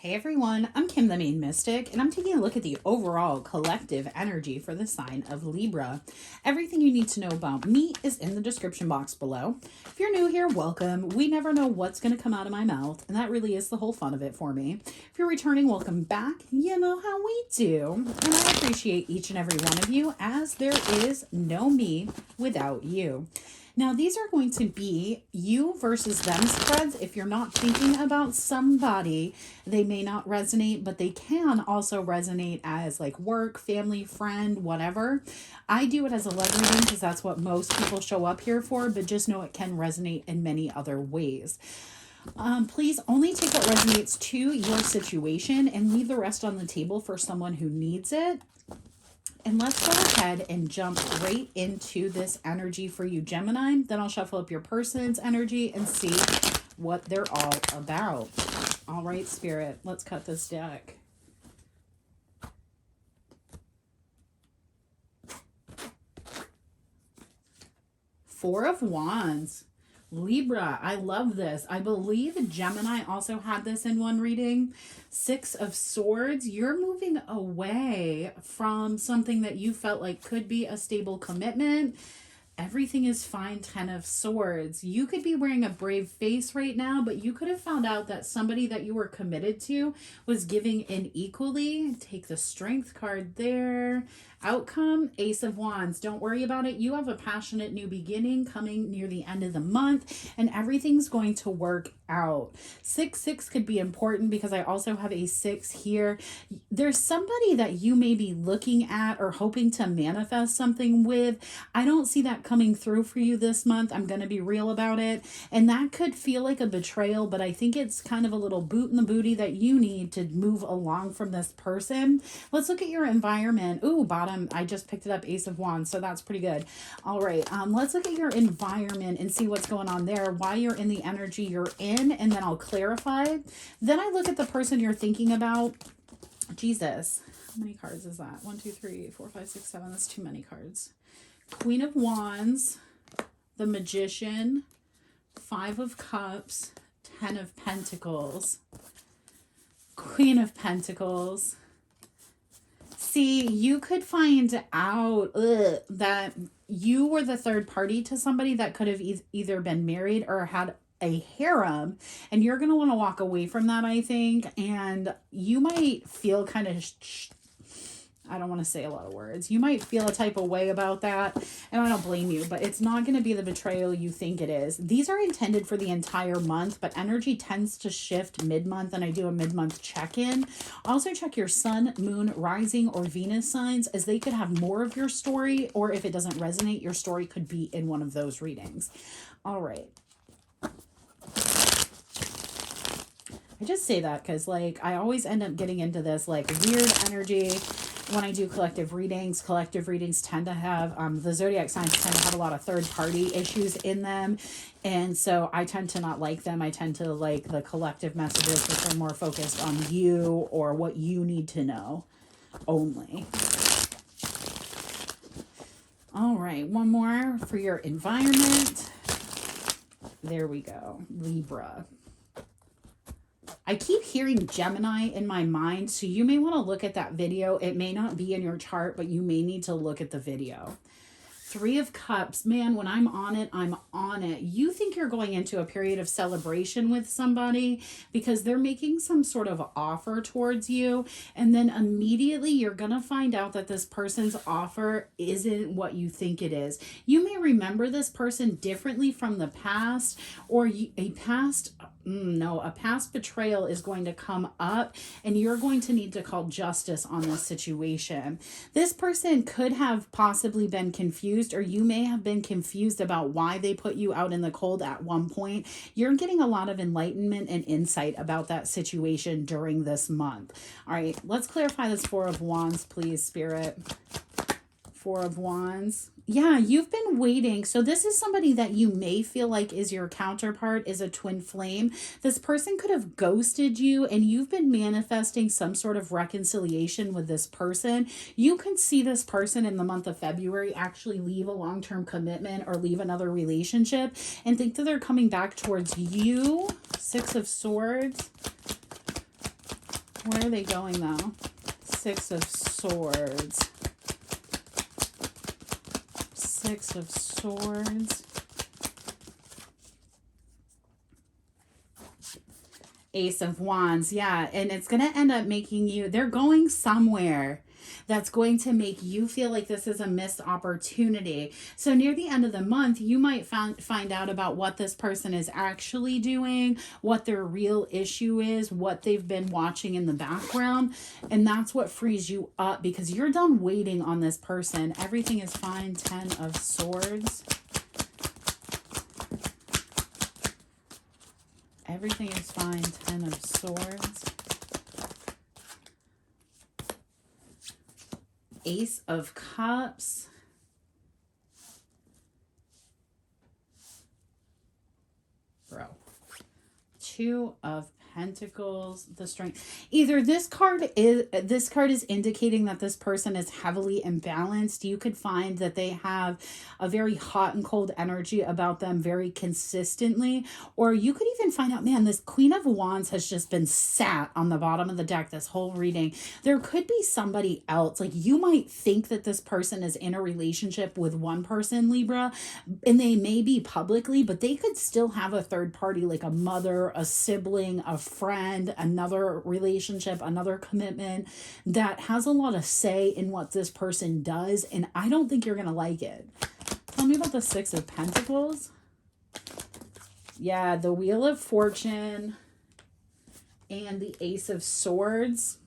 Hey everyone, I'm Kim the Maine Mystic, and I'm taking a look at the overall collective energy for the sign of Libra. Everything you need to know about me is in the description box below. If you're new here, welcome. We never know what's going to come out of my mouth, and that really is the whole fun of it for me. If you're returning, welcome back. You know how we do, and I appreciate each and every one of you, as there is no me without you. Now, these are going to be you versus them spreads. If you're not thinking about somebody, they may not resonate, but they can also resonate as like work, family, friend, whatever. I do it as a love reading because that's what most people show up here for, but just know it can resonate in many other ways. Please only take what resonates to your situation and leave the rest on the table for someone who needs it. And let's go ahead and jump right into this energy for you, Gemini. Then I'll shuffle up your person's energy and see what they're all about. All right, Spirit, let's cut this deck. Four of Wands. Libra, I love this. I believe Gemini also had this in one reading. Six of Swords, you're moving away from something that you felt like could be a stable commitment. Everything is fine. 10 of Swords. You could be wearing a brave face right now, but you could have found out that somebody that you were committed to was giving in equally. Take the Strength card there. Outcome, Ace of Wands. Don't worry about it. You have a passionate new beginning coming near the end of the month, and everything's going to work out. 6-6 could be important because I also have a 6 here. There's somebody that you may be looking at or hoping to manifest something with. I don't see that coming through for you this month. I'm going to be real about it. And that could feel like a betrayal, but I think it's kind of a little boot in the booty that you need to move along from this person. Let's look at your environment. Ooh, bottom. I just picked it up, Ace of Wands, so that's pretty good. All right, let's look at your environment and see what's going on there, why you're in the energy you're in, and then I'll clarify. Then I look at the person you're thinking about. Jesus, how many cards is that? 1, 2, 3, 4, 5, 6, 7. That's too many cards. Queen of Wands, the Magician, 5 of Cups, 10 of Pentacles, Queen of Pentacles. See, you could find out that you were the third party to somebody that could have either been married or had a harem, and you're going to want to walk away from that, I think, and you might feel kind of I don't want to say a lot of words. You might feel a type of way about that, and I don't blame you, but it's not going to be the betrayal you think it is. These are intended for the entire month, but energy tends to shift mid-month, and I do a mid-month check-in. Also check your sun, moon, rising, or Venus signs, as they could have more of your story, or if it doesn't resonate, your story could be in one of those readings. All right. I just say that because, like, I always end up getting into this, like, weird energy when I do collective readings. Collective readings tend to have, the zodiac signs tend to have a lot of third-party issues in them, and so I tend to not like them. I tend to like the collective messages, which are more focused on you or what you need to know only. All right, one more for your environment. There we go, Libra. I keep hearing Gemini in my mind, so you may want to look at that video. It may not be in your chart, but you may need to look at the video. 3 of Cups, man, when I'm on it, I'm on it. You think you're going into a period of celebration with somebody because they're making some sort of offer towards you, and then immediately you're going to find out that this person's offer isn't what you think it is. You may remember this person differently from the past, or a past betrayal is going to come up, and you're going to need to call justice on this situation. This person could have possibly been confused, or you may have been confused about why they put you out in the cold at one point. You're getting a lot of enlightenment and insight about that situation during this month. All right, let's clarify this 4 of Wands, please, Spirit. 4 of Wands. Yeah, you've been waiting. So this is somebody that you may feel like is your counterpart, is a twin flame. This person could have ghosted you, and you've been manifesting some sort of reconciliation with this person. You can see this person in the month of February actually leave a long-term commitment or leave another relationship and think that they're coming back towards you. 6 of Swords. Where are they going, though? Six of Swords. Six of Swords. Ace of Wands. Yeah, and it's going to end up making you, they're going somewhere that's going to make you feel like this is a missed opportunity. So near the end of the month, you might find out about what this person is actually doing, what their real issue is, what they've been watching in the background. And that's what frees you up because you're done waiting on this person. Everything is fine. 10 of Swords. Everything is fine. 10 of Swords. Ace of Cups. Bro. 2 of Pentacles, the Strength. Either this card is indicating that this person is heavily imbalanced. You could find that they have a very hot and cold energy about them very consistently, or you could even find out, man, this Queen of Wands has just been sat on the bottom of the deck this whole reading. There could be somebody else. Like you might think that this person is in a relationship with one person, Libra, and they may be publicly, but they could still have a third party, like a mother, a sibling, a friend, another relationship, another commitment that has a lot of say in what this person does. And I don't think you're going to like it. Tell me about the Six of Pentacles. Yeah, the Wheel of Fortune and the Ace of Swords.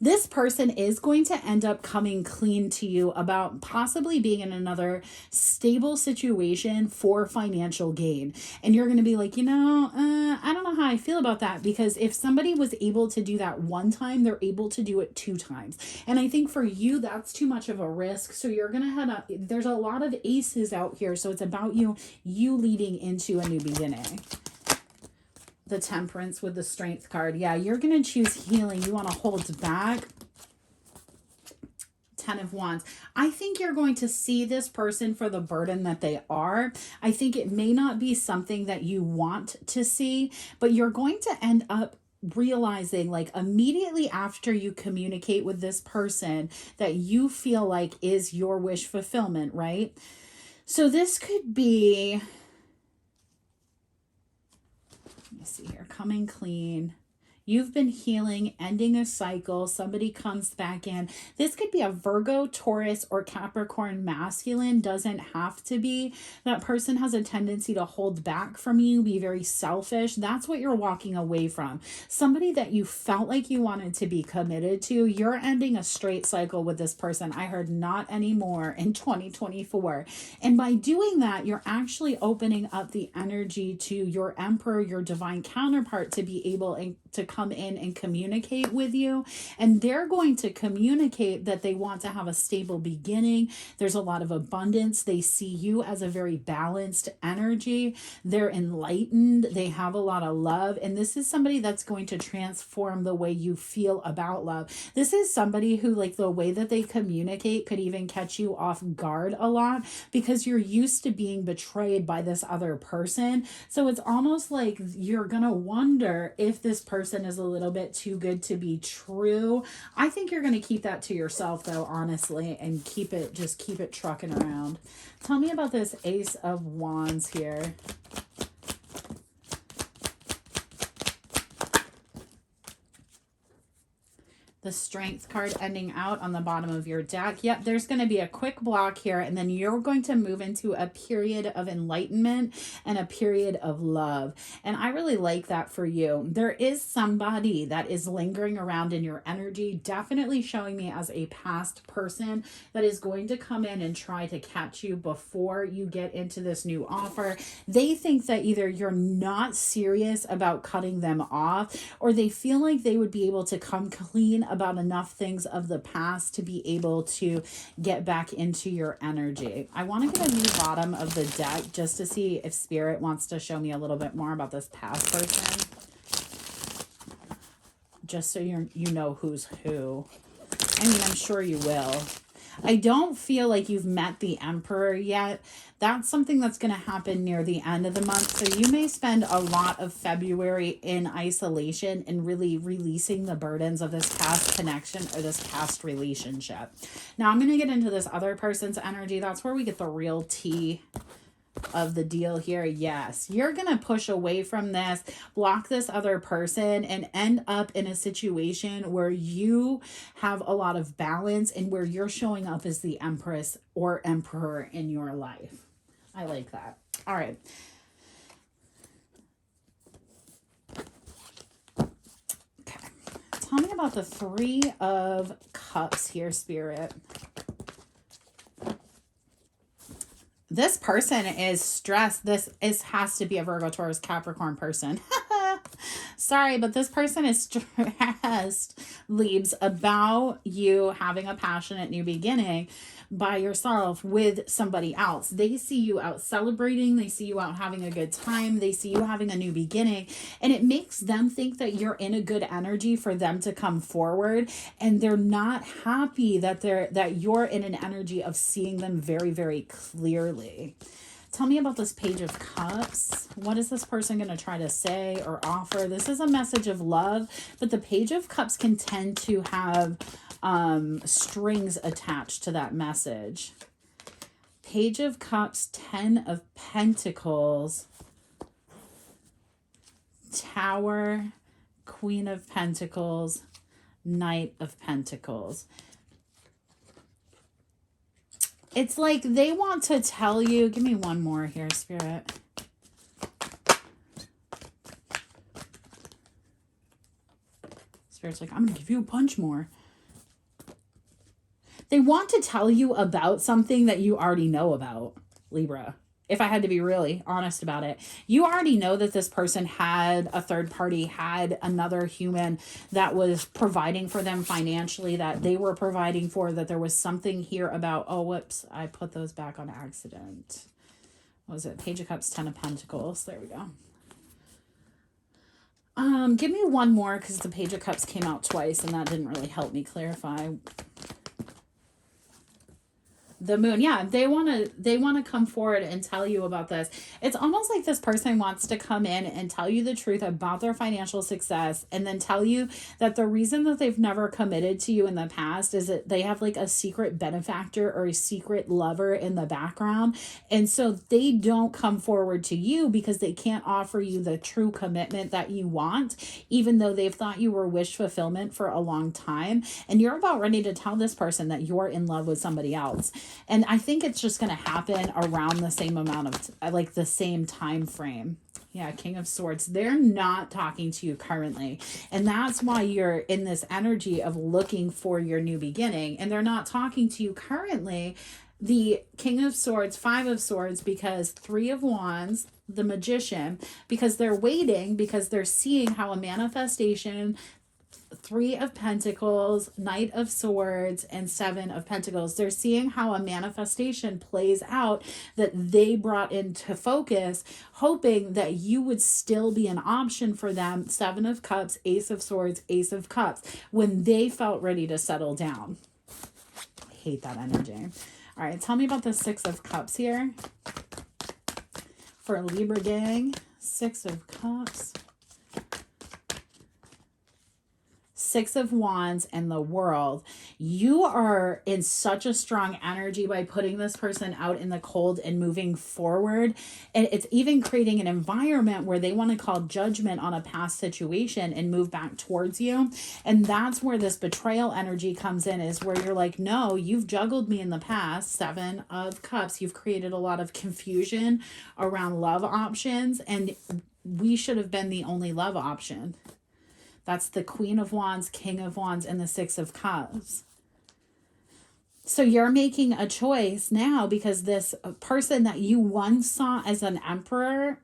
This person is going to end up coming clean to you about possibly being in another stable situation for financial gain. And you're going to be like, I don't know how I feel about that, because if somebody was able to do that one time, they're able to do it 2 times. And I think for you, that's too much of a risk. So you're going to there's a lot of aces out here. So it's about you leading into a new beginning. The Temperance with the Strength card. Yeah, you're going to choose healing. You want to hold back. 10 of Wands. I think you're going to see this person for the burden that they are. I think it may not be something that you want to see, but you're going to end up realizing, like, immediately after you communicate with this person that you feel like is your wish fulfillment, right? So this could be, let me see here, coming clean. You've been healing, ending a cycle. Somebody comes back in. This could be a Virgo, Taurus, or Capricorn masculine. Doesn't have to be. That person has a tendency to hold back from you, be very selfish. That's what you're walking away from. Somebody that you felt like you wanted to be committed to. You're ending a straight cycle with this person. I heard not anymore in 2024. And by doing that, you're actually opening up the energy to your Emperor, your divine counterpart, to be able to come in and communicate with you. And they're going to communicate that they want to have a stable beginning. There's a lot of abundance. They see you as a very balanced energy. They're enlightened. They have a lot of love. And this is somebody that's going to transform the way you feel about love. This is somebody who, like, the way that they communicate could even catch you off guard a lot, because you're used to being betrayed by this other person. So it's almost like you're going to wonder if this person is a little bit too good to be true. I think you're going to keep that to yourself, though, honestly, and keep it trucking around. Tell me about this Ace of Wands here. The Strength card ending out on the bottom of your deck. Yep, there's going to be a quick block here, and then you're going to move into a period of enlightenment and a period of love. And I really like that for you. There is somebody that is lingering around in your energy, definitely showing me as a past person that is going to come in and try to catch you before you get into this new offer. They think that either you're not serious about cutting them off, or they feel like they would be able to come clean about enough things of the past to be able to get back into your energy. I want to get a new bottom of the deck just to see if Spirit wants to show me a little bit more about this past person. Just so you know who's who. I mean, I'm sure you will. I don't feel like you've met the Emperor yet. That's something that's going to happen near the end of the month. So you may spend a lot of February in isolation and really releasing the burdens of this past connection or this past relationship. Now I'm going to get into this other person's energy. That's where we get the real tea of the deal here. Yes, you're gonna push away from this, block this other person, and end up in a situation where you have a lot of balance and where you're showing up as the Empress or Emperor in your life. I like that. All right. Okay. Tell me about the Three of Cups here, Spirit. This person is stressed. This has to be a Virgo, Taurus, Capricorn person. Sorry, but this person is stressed, Libs, about you having a passionate new beginning by yourself with somebody else. They see you out celebrating. They see you out having a good time. They see you having a new beginning. And it makes them think that you're in a good energy for them to come forward. And they're not happy that you're in an energy of seeing them very, very clearly. Tell me about this Page of Cups. What is this person going to try to say or offer? This is a message of love, but the Page of Cups can tend to have strings attached to that message. Page of Cups, 10 of Pentacles, Tower, Queen of Pentacles, Knight of Pentacles. It's like they want to tell you, give me one more here, Spirit. Spirit's like, I'm going to give you a bunch more. They want to tell you about something that you already know about, Libra. If I had to be really honest about it, you already know that this person had a third party, had another human that was providing for them financially, that they were providing for, that there was something here about, oh, whoops, I put those back on accident. What was it? Page of Cups, 10 of Pentacles. There we go. Give me one more because the Page of Cups came out twice and that didn't really help me clarify. The Moon. Yeah, they want to come forward and tell you about this. It's almost like this person wants to come in and tell you the truth about their financial success and then tell you that the reason that they've never committed to you in the past is that they have like a secret benefactor or a secret lover in the background. And so they don't come forward to you because they can't offer you the true commitment that you want, even though they've thought you were wish fulfillment for a long time. And you're about ready to tell this person that you're in love with somebody else. And I think it's just going to happen around the same amount of, like the same time frame. Yeah, King of Swords. They're not talking to you currently. And that's why you're in this energy of looking for your new beginning. And they're not talking to you currently. The King of Swords, Five of Swords, because Three of Wands, the Magician, because they're waiting, because they're seeing how a manifestation, Three of Pentacles, Knight of Swords, and Seven of Pentacles. They're seeing how a manifestation plays out that they brought into focus, hoping that you would still be an option for them. Seven of Cups, Ace of Swords, Ace of Cups, when they felt ready to settle down. I hate that energy. All right, tell me about the Six of Cups here for Libra gang. Six of Cups. Six of Wands and the World. You are in such a strong energy by putting this person out in the cold and moving forward. And it's even creating an environment where they want to call judgment on a past situation and move back towards you. And that's where this betrayal energy comes in, is where you're like, no, you've juggled me in the past. Seven of Cups. You've created a lot of confusion around love options, and we should have been the only love option. That's the Queen of Wands, King of Wands, and the Six of Cups. So you're making a choice now because this person that you once saw as an emperor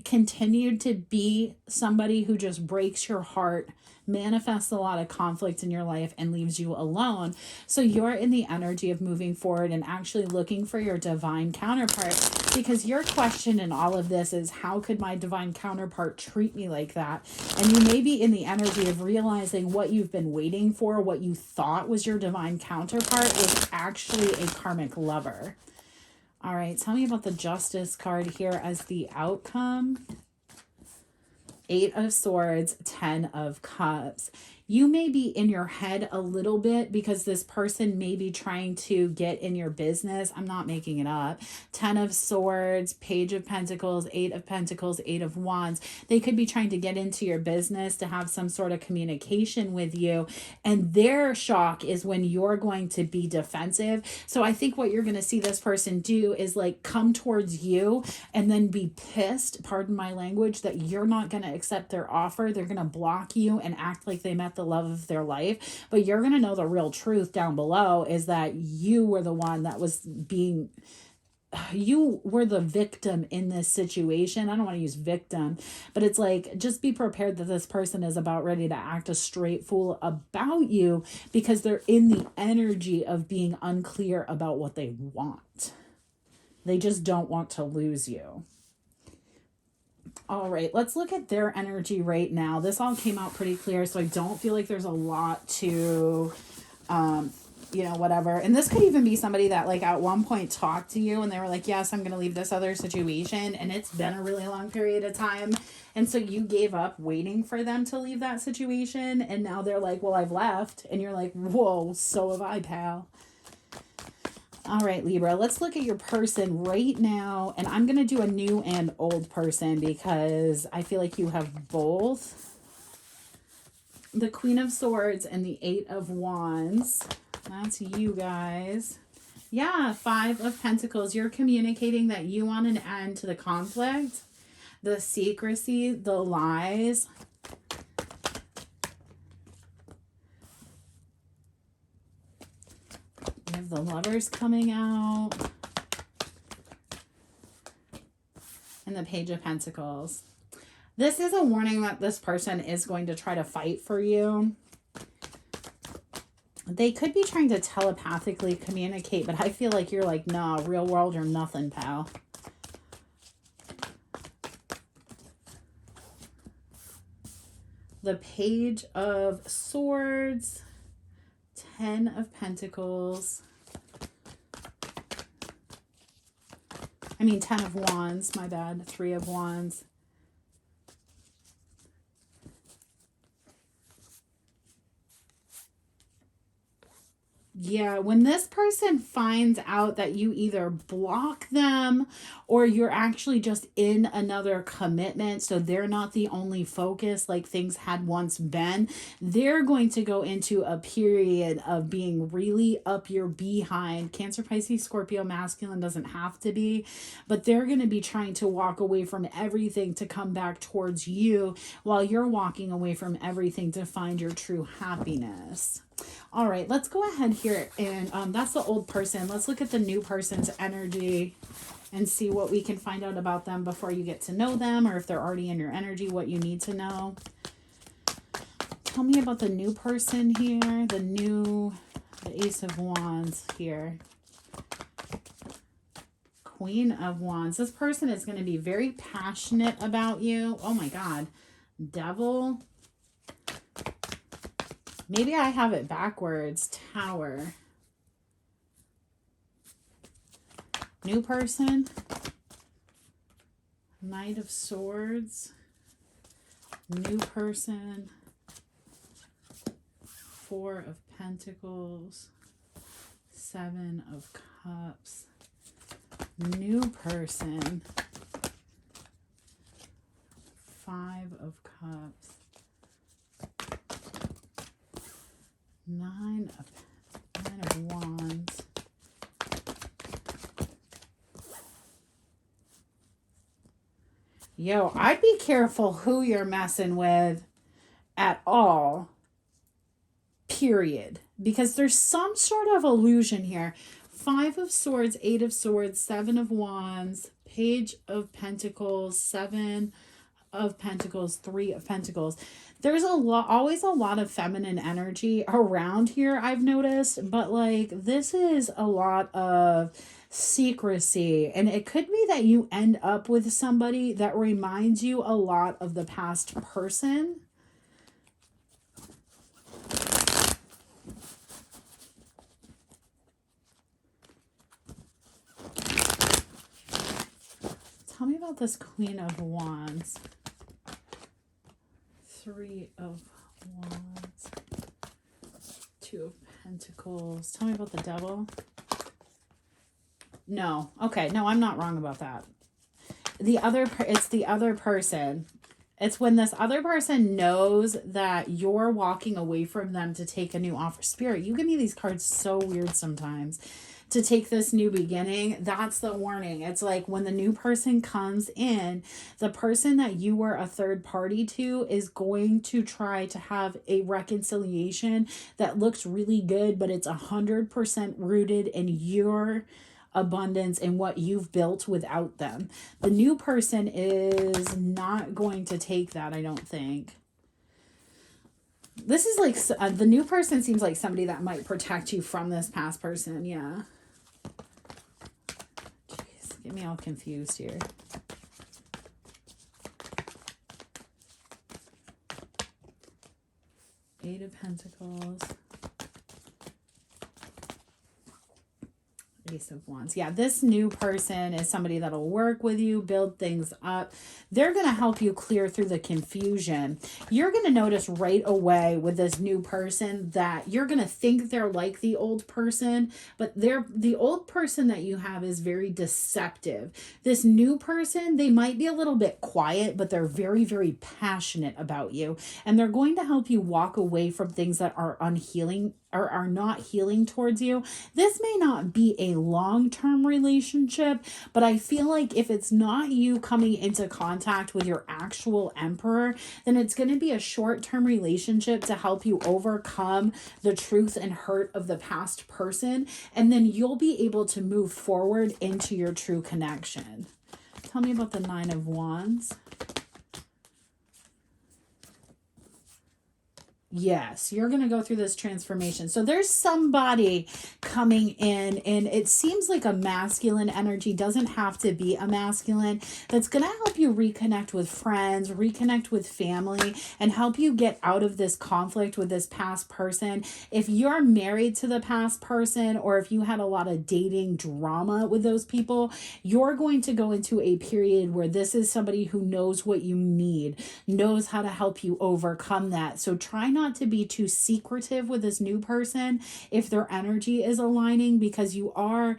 continued to be somebody who just breaks your heart, manifests a lot of conflict in your life, and leaves you alone. So you're in the energy of moving forward and actually looking for your divine counterpart, because your question in all of this is, how could my divine counterpart treat me like that? And you may be in the energy of realizing what you've been waiting for, what you thought was your divine counterpart, was actually a karmic lover. All right, tell me about the Justice card here as the outcome. 8 of Swords, 10 of Cups. You may be in your head a little bit because this person may be trying to get in your business. I'm not making it up. 10 of Swords, Page of Pentacles, 8 of Pentacles, 8 of Wands. They could be trying to get into your business, to have some sort of communication with you. And their shock is when you're going to be defensive. So I think what you're going to see this person do is like come towards you and then be pissed, pardon my language, that you're not going to accept their offer. They're going to block you and act like they met the love of their life. But you're going to know the real truth down below is that you were the one that was being, you were the victim in this situation. I don't want to use victim, but it's like, just be prepared that this person is about ready to act a straight fool about you because they're in the energy of being unclear about what they want. They just don't want to lose you. All right, let's look at their energy right now. This all came out pretty clear, so I don't feel like there's a lot to, whatever. And this could even be somebody that like at one point talked to you and they were like, yes, I'm going to leave this other situation. And it's been a really long period of time. And so you gave up waiting for them to leave that situation. And now they're like, well, I've left. And you're like, whoa, so have I, pal. All right, Libra, let's look at your person right now. And I'm going to do a new and old person because I feel like you have both. The Queen of Swords and the 8 of Wands. That's you guys. Yeah, 5 of Pentacles. You're communicating that you want an end to the conflict, the secrecy, the lies. We have the Lovers coming out. And the Page of Pentacles. This is a warning that this person is going to try to fight for you. They could be trying to telepathically communicate, but I feel like you're like, nah, real world or nothing, pal. The Page of Swords, 10 of Pentacles. 10 of Wands, my bad, 3 of Wands. Yeah, when this person finds out that you either block them or you're actually just in another commitment, so they're not the only focus like things had once been, they're going to go into a period of being really up your behind. Cancer, Pisces, Scorpio, masculine doesn't have to be, but they're going to be trying to walk away from everything to come back towards you while you're walking away from everything to find your true happiness. All right, let's go ahead here. And that's the old person. Let's look at the new person's energy and see what we can find out about them before you get to know them, or if they're already in your energy, what you need to know. Tell me about the new person here, the Ace of Wands here. Queen of Wands. This person is going to be very passionate about you. Oh my God. Devil. Maybe I have it backwards. Tower. New person. Knight of Swords. New person. 4 of Pentacles. 7 of Cups. New person. 5 of Cups. 9 of Wands. Yo, I'd be careful who you're messing with at all, period. Because there's some sort of illusion here. 5 of Swords, 8 of Swords, 7 of Wands, Page of Pentacles, 7 of Pentacles, 3 of Pentacles. There's always a lot of feminine energy around here, I've noticed, but like this is a lot of secrecy, and it could be that you end up with somebody that reminds you a lot of the past person. Tell me about this Queen of Wands. 3 of Wands. 2 of Pentacles. Tell me about the Devil. No. Okay. No, I'm not wrong about that. It's the other person. It's when this other person knows that you're walking away from them to take a new offer. Spirit, you give me these cards so weird sometimes. To take this new beginning, that's the warning. It's like when the new person comes in, the person that you were a third party to is going to try to have a reconciliation that looks really good, but it's 100% rooted in your abundance and what you've built without them. The new person is not going to take that, I don't think. This is like, the new person seems like somebody that might protect you from this past person, yeah. Jeez, get me all confused here. Eight of Pentacles. Ace of Wands. Yeah, this new person is somebody that'll work with you, build things up. They're going to help you clear through the confusion. You're going to notice right away with this new person that you're going to think they're like the old person, but the old person that you have is very deceptive. This new person, they might be a little bit quiet, but they're very, very passionate about you. And they're going to help you walk away from things that are unhealing or are not healing towards you. This may not be a long-term relationship, but I feel like if it's not you coming into contact with your actual emperor, then it's going to be a short-term relationship to help you overcome the truth and hurt of the past person, and then you'll be able to move forward into your true connection. Tell me about the Nine of Wands. Yes, you're going to go through this transformation. So there's somebody coming in, and it seems like a masculine energy, doesn't have to be a masculine, that's going to help you reconnect with friends, reconnect with family, and help you get out of this conflict with this past person. If you're married to the past person, or if you had a lot of dating drama with those people, you're going to go into a period where this is somebody who knows what you need, knows how to help you overcome that. So try not to be too secretive with this new person if their energy is aligning, because you're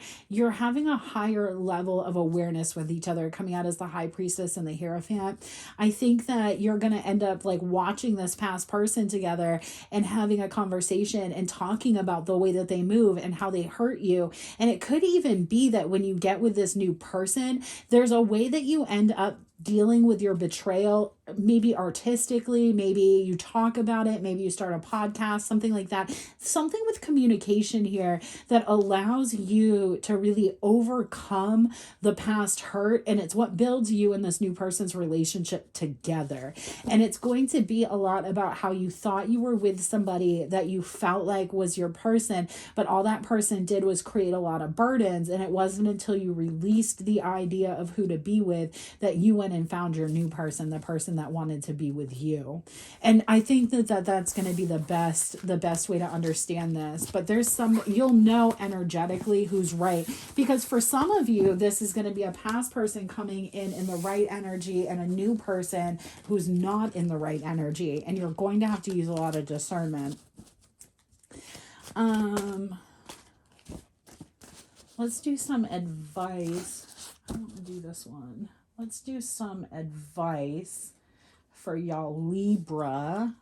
having a higher level of awareness with each other, coming out as the High Priestess and the Hierophant. I think that you're going to end up like watching this past person together and having a conversation and talking about the way that they move and how they hurt you. And it could even be that when you get with this new person, there's a way that you end up dealing with your betrayal, maybe artistically, maybe you talk about it, maybe you start a podcast, something like that. Something with communication here that allows you to really overcome the past hurt, and it's what builds you and this new person's relationship together. And it's going to be a lot about how you thought you were with somebody that you felt like was your person, but all that person did was create a lot of burdens, and it wasn't until you released the idea of who to be with that you went and found your new person, the person that wanted to be with you. And I think that's going to be the best way to understand this. But you'll know energetically who's right, because for some of you, this is going to be a past person coming in the right energy, and a new person who's not in the right energy, and you're going to have to use a lot of discernment. Let's do some advice. I don't want to do this one. Let's do some advice for y'all Libra,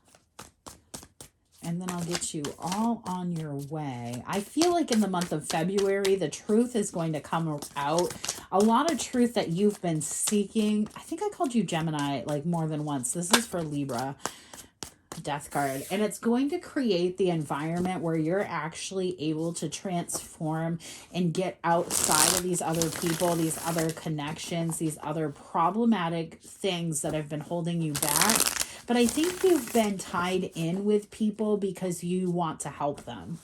and then I'll get you all on your way. I feel like in the month of February, the truth is going to come out. A lot of truth that you've been seeking. I think I called you Gemini like more than once. This is for Libra. Death card, and it's going to create the environment where you're actually able to transform and get outside of these other people, these other connections, these other problematic things that have been holding you back. But I think you've been tied in with people because you want to help them.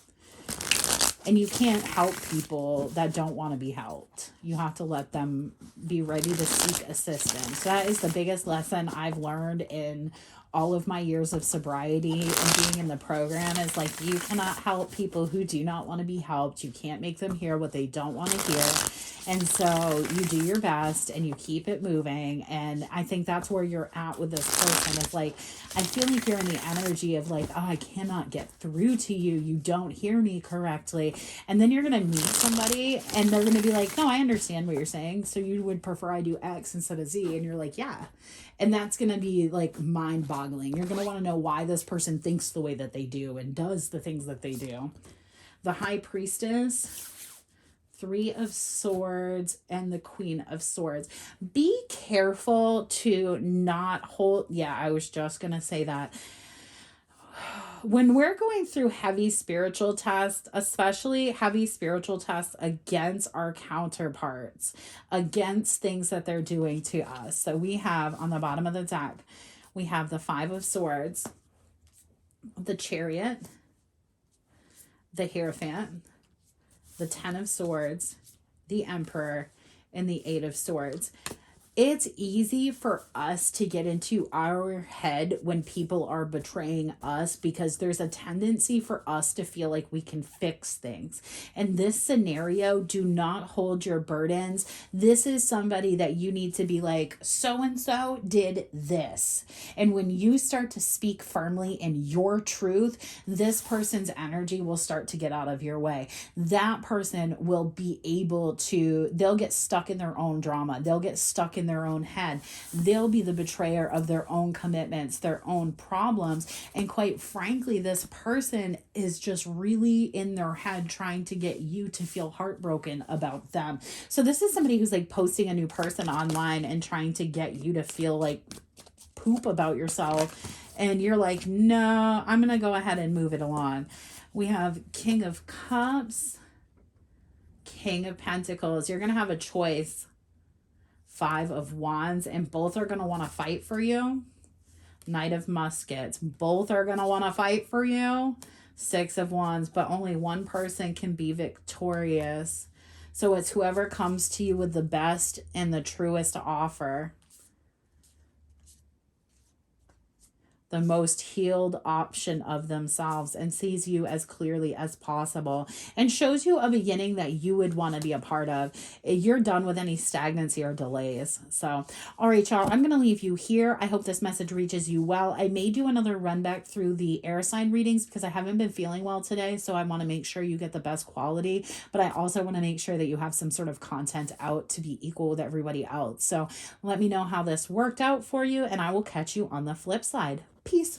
And you can't help people that don't want to be helped. You have to let them be ready to seek assistance. That is the biggest lesson I've learned in all of my years of sobriety and being in the program, is like, you cannot help people who do not want to be helped. You can't make them hear what they don't want to hear. And so you do your best and you keep it moving. And I think that's where you're at with this person. It's like, I feel like you're in the energy of like, oh, I cannot get through to you. You don't hear me correctly. And then you're going to meet somebody and they're going to be like, no, I understand what you're saying. So you would prefer I do X instead of Z. And you're like, yeah. And that's going to be like mind boggling. You're going to want to know why this person thinks the way that they do and does the things that they do. The High Priestess, Three of Swords, and the Queen of Swords. Be careful to not hold. Yeah, I was just going to say that. When we're going through heavy spiritual tests, especially heavy spiritual tests against our counterparts, against things that they're doing to us. So we have on the bottom of the deck, we have the Five of Swords, the Chariot, the Hierophant, the Ten of Swords, the Emperor, and the Eight of Swords. It's easy for us to get into our head when people are betraying us, because there's a tendency for us to feel like we can fix things. In this scenario, do not hold your burdens. This is somebody that you need to be like, so-and-so did this. And when you start to speak firmly in your truth, this person's energy will start to get out of your way. That person will be able to, they'll get stuck in their own drama. They'll get stuck in their own head. They'll be the betrayer of their own commitments, their own problems. And quite frankly, this person is just really in their head trying to get you to feel heartbroken about them. So this is somebody who's like posting a new person online and trying to get you to feel like poop about yourself. And you're like, no, I'm going to go ahead and move it along. We have King of Cups, King of Pentacles. You're going to have a choice. Five of Wands, and both are going to want to fight for you. Knight of Muskets. Both are going to want to fight for you. Six of Wands, but only one person can be victorious. So it's whoever comes to you with the best and the truest offer. The most healed option of themselves, and sees you as clearly as possible and shows you a beginning that you would want to be a part of. You're done with any stagnancy or delays. So, all right, y'all, I'm going to leave you here. I hope this message reaches you well. I may do another run back through the air sign readings because I haven't been feeling well today. So I want to make sure you get the best quality, but I also want to make sure that you have some sort of content out to be equal with everybody else. So let me know how this worked out for you, and I will catch you on the flip side. Peace.